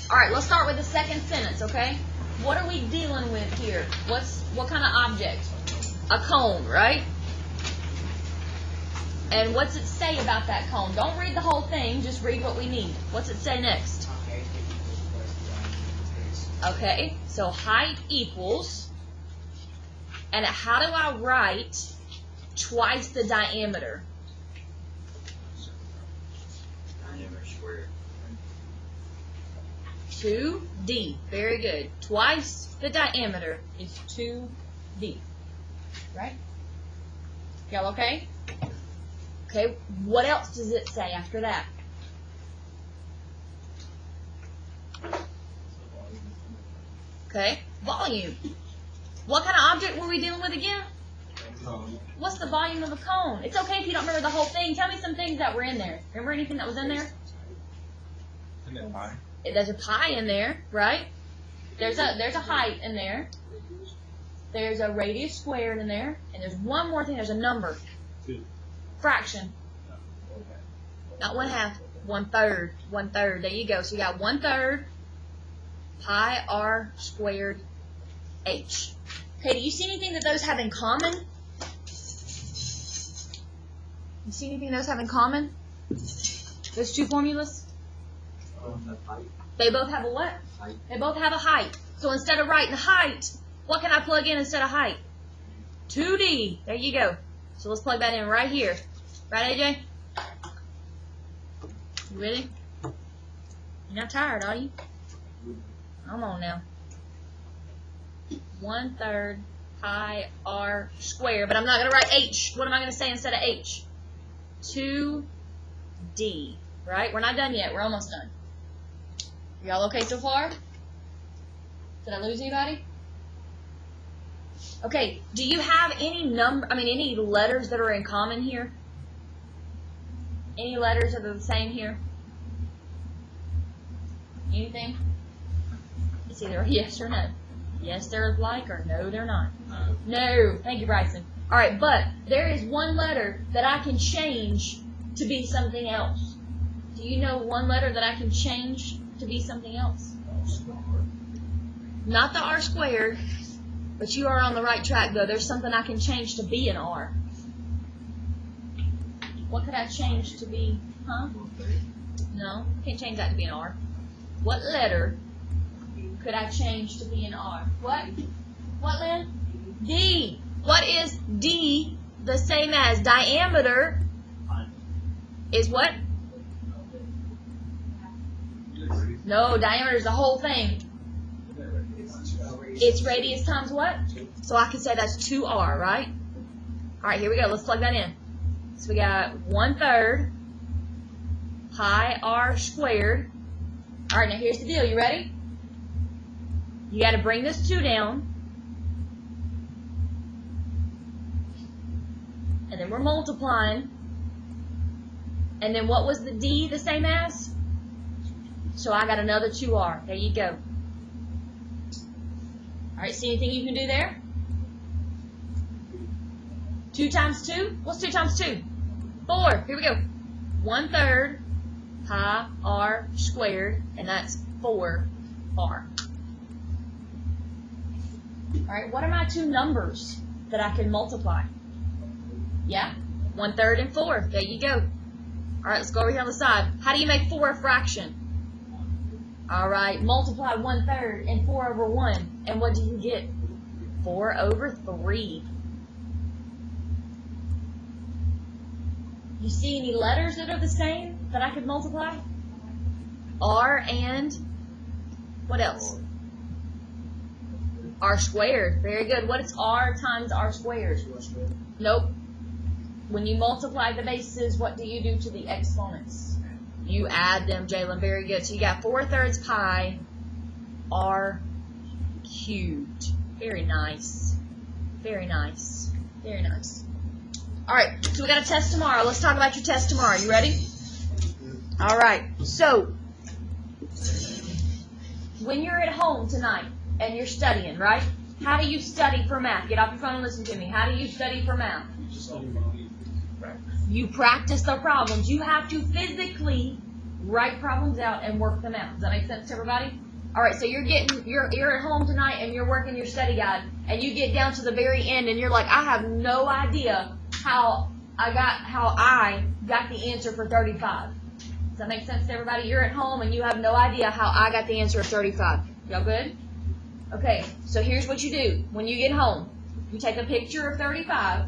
All right, let's start with the second sentence, okay? What are we dealing with here? What kind of object? A cone, right? And what's it say about that cone? Don't read the whole thing, just read what we need. What's it say next? Okay, so height equals, and how do I write twice the diameter? Diameter squared. 2D. Very good. Twice the diameter is 2D. Right? Y'all okay? Okay, what else does it say after that? Okay, volume. What kind of object were we dealing with again? What's the volume of a cone? It's okay if you don't remember the whole thing. Tell me some things that were in there. Remember anything that was in there? Isn't it pi? There's a pi in there, right? There's a height in there. There's a radius squared in there. And there's one more thing. There's a number. 2. Fraction. Not 1/2. 1/3. 1/3. There you go. So you got 1/3 pi r squared h. Okay, do you see anything that those have in common? You see anything those have in common? Those two formulas? They both have a what? Height. They both have a height. So instead of writing height, what can I plug in instead of height? 2D. There you go. So let's plug that in right here. Right, AJ? You ready? You're not tired, are you? Come on now. 1/3 pi r squared. But I'm not going to write h. What am I going to say instead of h? 2d. Right? We're not done yet. We're almost done. Y'all okay so far? Did I lose anybody? Okay. Do you have any any letters that are in common here? Any letters that are the same here? Anything? It's either a yes or no. Yes, they're alike, or no, they're not. No. Thank you, Bryson. All right, but there is one letter that I can change to be something else. Do you know one letter that I can change to be something else? Not the r squared, but you are on the right track, though. There's something I can change to be an r. What could I change to be? Huh? No, can't change that to be an r. What letter could I change to be an R? What? What, Lynn? D. What is D the same as? Diameter is what? No, diameter is the whole thing. It's radius times what? So I can say that's 2R, right? All right, here we go. Let's plug that in. So we got 1/3 pi r squared. All right, now here's the deal. You ready? You got to bring this 2 down. And then we're multiplying. And then what was the D the same as? So I got another 2R. There you go. All right, see anything you can do there? 2 times 2? What's 2 times 2? 4. Here we go. 1/3 pi r squared, and that's 4R. All right, what are my 2 numbers that I can multiply? Yeah, 1/3 and 4. There you go. All right, let's go over here on the side. How do you make 4 a fraction? All right, multiply 1/3 and 4 over 1. And what do you get? 4 over 3. You see any letters that are the same that I could multiply? R and what else? R squared. Very good. What is R times R squared? Nope. When you multiply the bases, what do you do to the exponents? You add them, Jalen. Very good. So you got 4/3 pi r cubed. Very nice. Very nice. Very nice. All right. So we got a test tomorrow. Let's talk about your test tomorrow. You ready? All right. So when you're at home tonight and you're studying, right? How do you study for math? Get off your phone and listen to me. How do you study for math? You practice the problems. You have to physically write problems out, and work them out. Does that make sense to everybody? All right, so you're at home tonight and you're working your study guide, and you get down to the very end and you're like, I have no idea how I got the answer for 35. Does that make sense to everybody? You're at home and you have no idea how I got the answer of 35. Y'all good? Okay, so here's what you do. When you get home, you take a picture of 35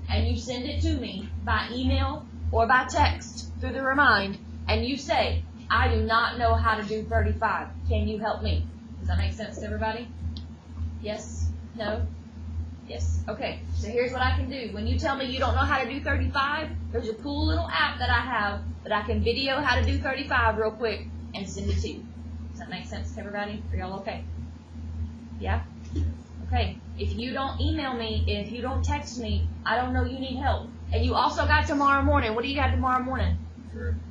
and you send it to me by email or by text through the Remind, and you say, I do not know how to do 35. Can you help me? Does that make sense to everybody? Yes? No? Yes. Okay, so here's what I can do. When you tell me you don't know how to do 35, there's a cool little app that I have that I can video how to do 35 real quick and send it to you. Does that make sense to everybody? Are y'all okay? Yeah? Okay. If you don't email me, if you don't text me, I don't know you need help. And you also got tomorrow morning. What do you got tomorrow morning?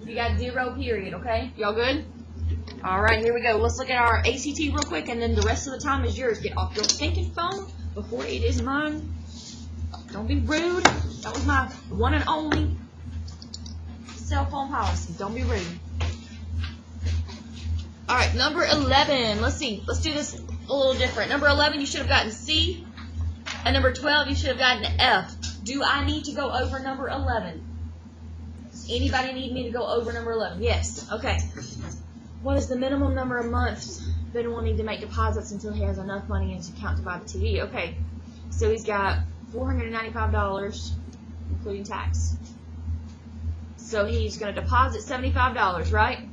You got 0 period, okay? Y'all good? All right, here we go. Let's look at our ACT real quick, and then the rest of the time is yours. Get off your stinking phone before it is mine. Don't be rude. That was my one and only cell phone policy. Don't be rude. All right, number 11. Let's see. Let's do this a little different. Number 11, you should have gotten C. And number 12, you should have gotten F. Do I need to go over number 11? Does anybody need me to go over number 11? Yes. Okay. What is the minimum number of months Ben will need to make deposits until he has enough money in his account to buy the TV? Okay. So he's got $495, including tax. So he's going to deposit $75, right?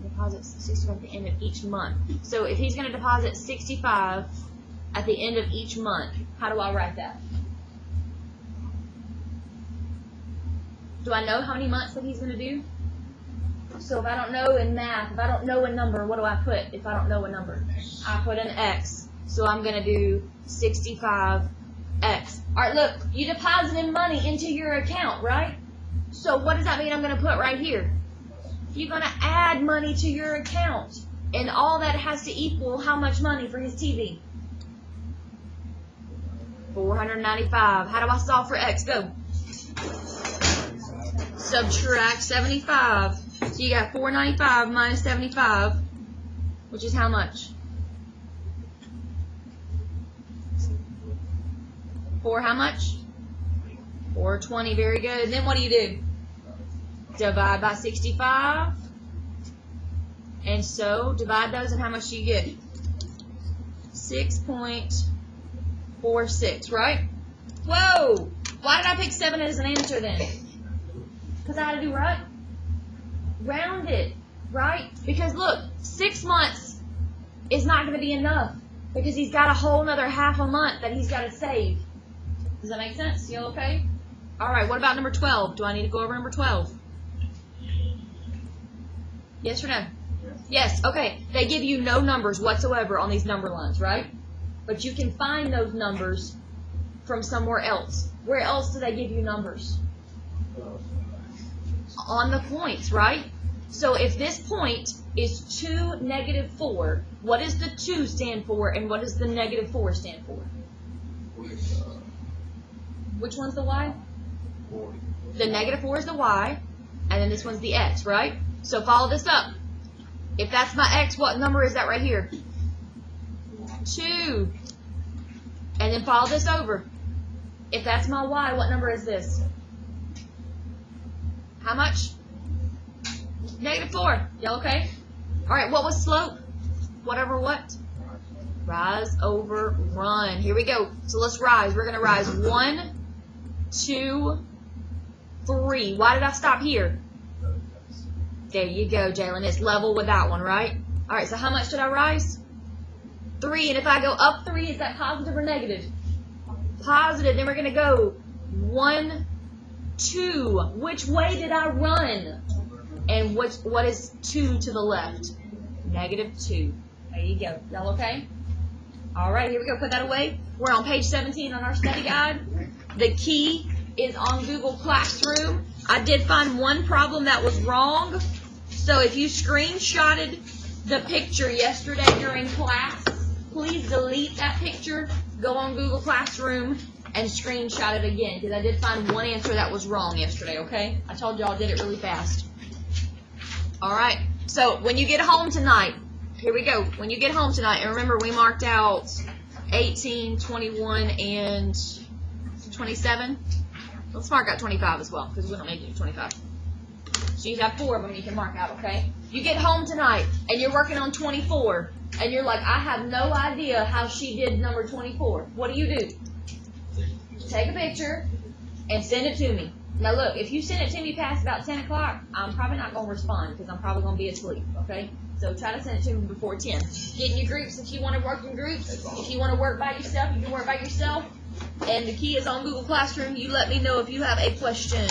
Deposit 65 at the end of each month. So if he's going to deposit 65 at the end of each month, how do I write that? Do I know how many months that he's going to do? So if I don't know in math, if I don't know a number, what do I put if I don't know a number? I put an X. So I'm going to do 65X. All right, look, you deposited money into your account, right? So what does that mean I'm going to put right here? You're going to add money to your account. And all that has to equal how much money for his TV? $495. How do I solve for X? Go. Subtract 75. So you got $495 minus 75, which is how much? 4 how much? 420. Very good. And then what do? Divide by 65. And so divide those, and how much do you get? 6.46, right? Whoa! Why did I pick 7 as an answer then? Because I had to do what? Round it, right? Because look, 6 months is not going to be enough because he's got a whole nother half a month that he's got to save. Does that make sense? You okay? All right, what about number 12? Do I need to go over number 12? Yes or no? Yes, okay. They give you no numbers whatsoever on these number lines, right? But you can find those numbers from somewhere else. Where else do they give you numbers? On the points, right? So if this point is 2, -4, what does the 2 stand for, and what does the -4 stand for? Which one's the Y? The -4 is the Y, and then this one's the X, right? So follow this up. If that's my X, what number is that right here? 2. And then follow this over. If that's my Y, what number is this? How much? -4. Y'all okay? All right, what was slope? Whatever what? Rise over run. Here we go. So let's rise. We're going to rise 1, 2, 3. Why did I stop here? There you go, Jalen. It's level with that one, right? All right, so how much did I rise? 3. And if I go up 3, is that positive or negative? Positive. Then we're going to go 1, 2. Which way did I run? And what is 2 to the left? -2. There you go. Y'all okay? All right, here we go. Put that away. We're on page 17 on our study guide. The key is on Google Classroom. I did find one problem that was wrong. So if you screenshotted the picture yesterday during class, please delete that picture. Go on Google Classroom and screenshot it again, because I did find one answer that was wrong yesterday, okay? I told y'all I did it really fast. Alright, so when you get home tonight, here we go. When you get home tonight, and remember we marked out 18, 21, and 27. Let's mark out 25 as well, because we don't make it to 25. So you have 4 of them you can mark out, okay? You get home tonight, and you're working on 24, and you're like, I have no idea how she did number 24. What do? Take a picture and send it to me. Now look, if you send it to me past about 10 o'clock, I'm probably not going to respond, because I'm probably going to be asleep, okay? So try to send it to me before 10. Get in your groups if you want to work in groups. If you want to work by yourself, you can work by yourself. And the key is on Google Classroom. You let me know if you have a question.